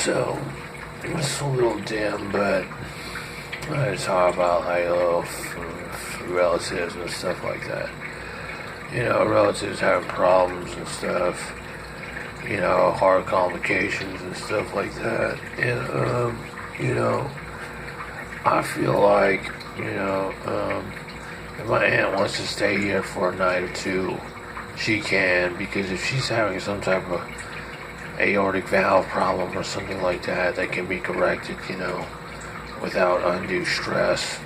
So, it's a little dim, but I talk about like little relatives and stuff like that. Relatives having problems and stuff. Heart complications and stuff like that. And I feel like if my aunt wants to stay here for a night or two, she can, because if she's having some type of aortic valve problem or something like that can be corrected, without undue stress,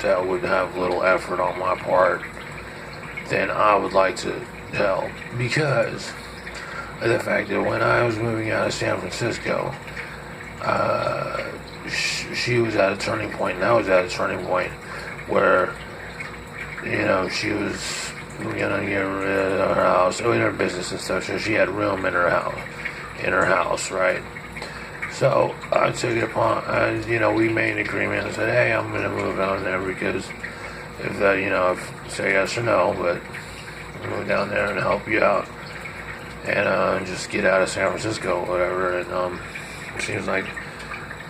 that would have little effort on my part, then I would like to help, because of the fact that when I was moving out of San Francisco, she was at a turning point, and I was at a turning point where, she was gonna get rid of her house, in her business and stuff, so she had room in her house, right? So I took it upon, we made an agreement and said, hey, I'm gonna move down there because if that, if say yes or no, but move down there and help you out and just get out of San Francisco, whatever. And it seems like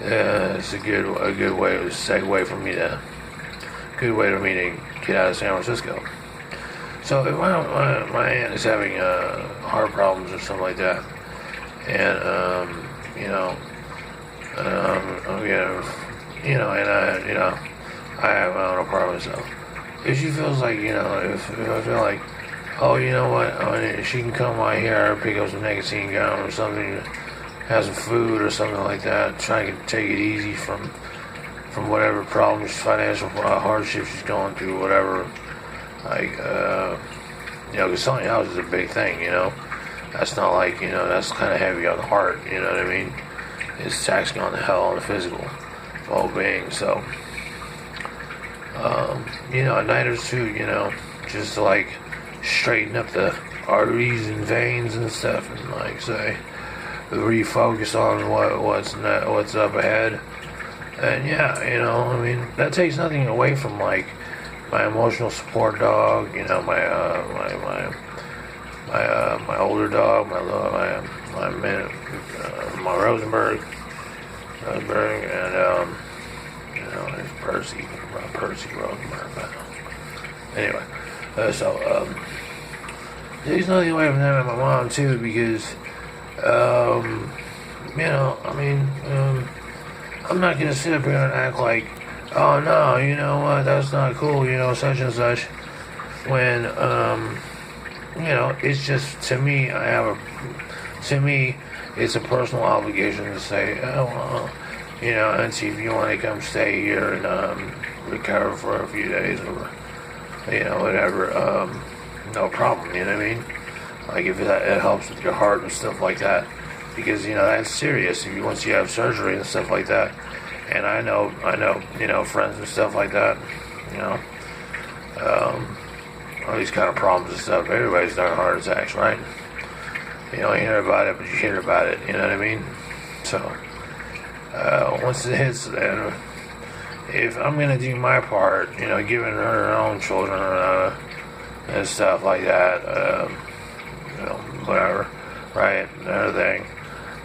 it's a good way to segue for me to get out of San Francisco. So if my aunt is having heart problems or something like that, and I have my own apartment, so if she feels like, if I feel like, oh, you know what, she can come by here, pick up some nicotine gum or something, have some food or something like that, try to take it easy from whatever problems, financial hardship she's going through, whatever, like, because selling a house is a big thing, that's not like, that's kind of heavy on the heart, you know what I mean? It's taxing on the hell on the physical well-being, so, a night or two, just to, like, straighten up the arteries and veins and stuff, and, like, say, refocus on what's up ahead, and, that takes nothing away from, like, my emotional support dog, my older dog, my Rosenberg, and there's Percy Rosenberg. Anyway, there's nothing away from them and my mom too, because I'm not gonna sit up here and act like, oh no, you know what, that's not cool, such and such, when it's just, to me, it's a personal obligation to say, oh, well, Auntie, if you want to come stay here and recover for a few days or, whatever, no problem, you know what I mean? Like, if it helps with your heart and stuff like that, because, that's serious. Once you have surgery and stuff like that, and I know, friends and stuff like that, all these kind of problems and stuff. Everybody's done heart attacks, right? You don't hear about it, but you hear about it, you know what I mean? So, once it hits, then, if I'm going to do my part, giving her own children, and stuff like that, whatever, right, and everything,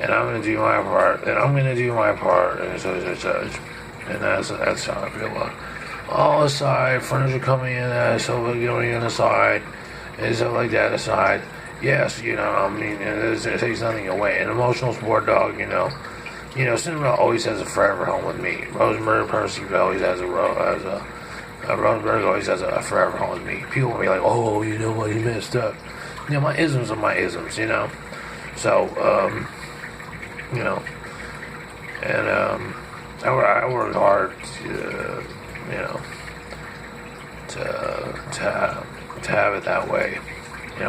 and I'm going to do my part, and and that's how I feel about it. All aside, furniture coming in, sofa going in aside, and stuff like that aside, yes, it takes nothing away. An emotional support dog, Cinderella always has a forever home with me. Rosenberg, Percy always has Rosenberg always has a forever home with me. People will be like, oh, you know what, you messed up. My isms are my isms, So, and I work hard to have it that way.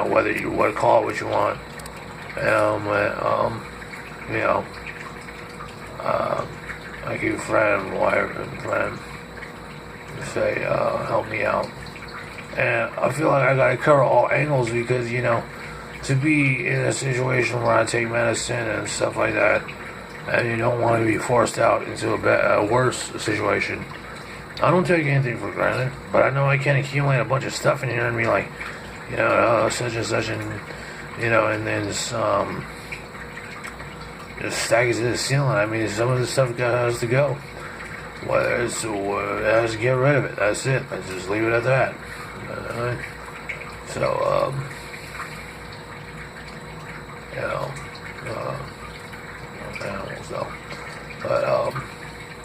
Whether you want to call it what you want. Like your friend, wife, and friend say, help me out. And I feel like I gotta cover all angles because, to be in a situation where I take medicine and stuff like that, and you don't want to be forced out into a worse situation. I don't take anything for granted, but I know I can't accumulate a bunch of stuff in here and be like, such and such, and, and then this, just stack it to the ceiling. I mean, some of the stuff has to go. Whether it's, it has to get rid of it. That's it. Let's just leave it at that. So, you know, animals though. But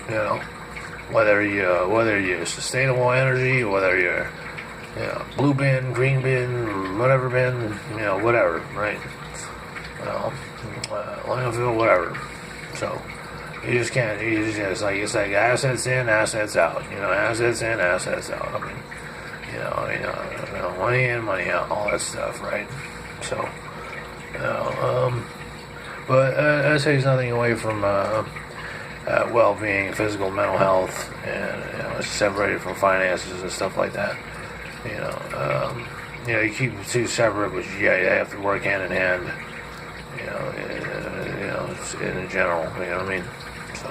you know, whether you sustainable energy, whether you're blue bin, green bin, whatever bin, whatever, right? Landfill, whatever. So you just can't. It's like assets in, assets out. Assets in, assets out. I mean, money in, money out, all that stuff, right? So, but that takes nothing away from well-being, physical, mental health, and it's separated from finances and stuff like that. You keep the two separate, but you have to work hand in hand. In general, you know what I mean? So,